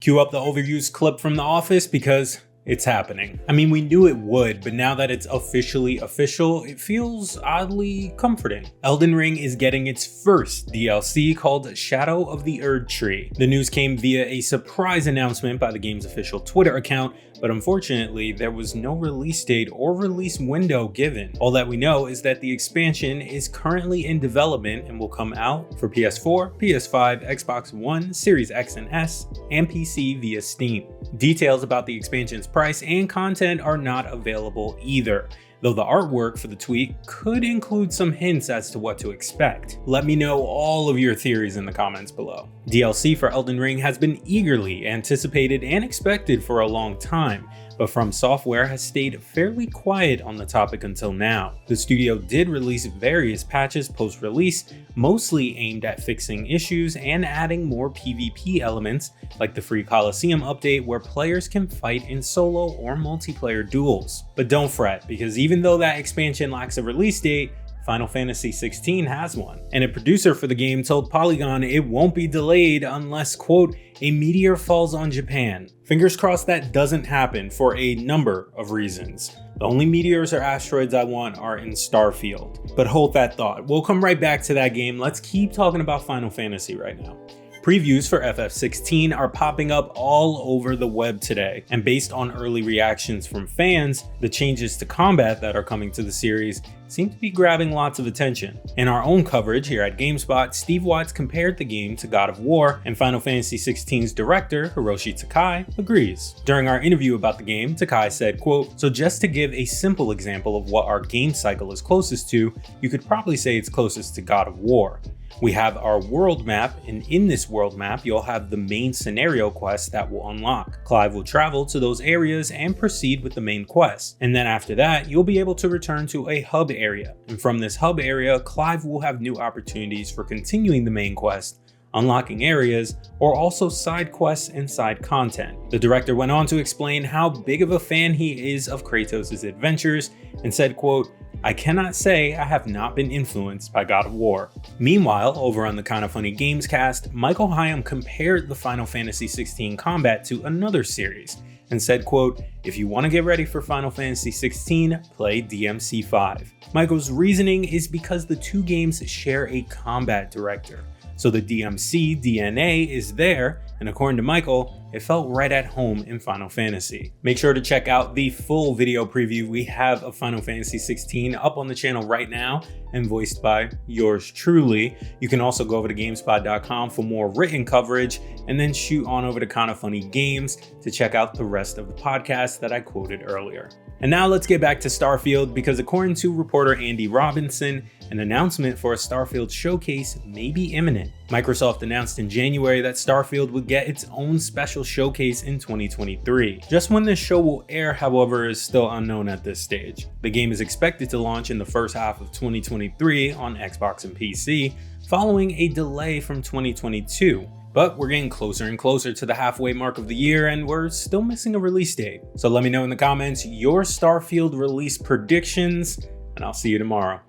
Cue up the overused clip from The Office because it's happening. I mean, we knew it would, but now that it's officially official, it feels oddly comforting. Elden Ring is getting its first DLC called Shadow of the Erdtree. The news came via a surprise announcement by the game's official Twitter account, but unfortunately, there was no release date or release window given. All that we know is that the expansion is currently in development and will come out for PS4, PS5, Xbox One, Series X and S, and PC via Steam. Details about the expansion's price and content are not available either, though the artwork for the tweet could include some hints as to what to expect. Let me know all of your theories in the comments below. DLC for Elden Ring has been eagerly anticipated and expected for a long time, but From Software has stayed fairly quiet on the topic until now. The studio did release various patches post-release, mostly aimed at fixing issues and adding more PvP elements, like the free Colosseum update where players can fight in solo or multiplayer duels. But don't fret, because even though that expansion lacks a release date, Final Fantasy XVI has one, and a producer for the game told Polygon it won't be delayed unless, quote, a meteor falls on Japan. Fingers crossed that doesn't happen for a number of reasons. The only meteors or asteroids I want are in Starfield. But hold that thought, we'll come right back to that game. Let's keep talking about Final Fantasy right now. Previews for FF16 are popping up all over the web today, and based on early reactions from fans, the changes to combat that are coming to the series seem to be grabbing lots of attention. In our own coverage here at GameSpot, Steve Watts compared the game to God of War, and Final Fantasy XVI's director, Hiroshi Takai, agrees. During our interview about the game, Takai said, quote, "So just to give a simple example of what our game cycle is closest to, you could probably say it's closest to God of War. We have our world map, and in this world map, you'll have the main scenario quest that will unlock. Clive will travel to those areas and proceed with the main quest. And then after that, you'll be able to return to a hub area. And from this hub area, Clive will have new opportunities for continuing the main quest, unlocking areas, or also side quests and side content." The director went on to explain how big of a fan he is of Kratos' adventures and said, quote, "I cannot say I have not been influenced by God of War." Meanwhile, over on the Kinda Funny Games cast, Michael Hyam compared the Final Fantasy XVI combat to another series and said, quote, "If you want to get ready for Final Fantasy XVI, play DMC5. Michael's reasoning is because the two games share a combat director, so the DMC DNA is there, and according to Michael, it felt right at home in Final Fantasy. Make sure to check out the full video preview we have of Final Fantasy XVI up on the channel right now and voiced by yours truly. You can also go over to GameSpot.com for more written coverage and then shoot on over to Kinda Funny Games to check out the rest of the podcast that I quoted earlier. And now let's get back to Starfield, because according to reporter Andy Robinson, an announcement for a Starfield showcase may be imminent. Microsoft announced in January that Starfield would get its own special showcase in 2023. Just when this show will air, however, is still unknown at this stage. The game is expected to launch in the first half of 2023 on Xbox and PC, following a delay from 2022. But we're getting closer and closer to the halfway mark of the year, and we're still missing a release date. So let me know in the comments your Starfield release predictions, and I'll see you tomorrow.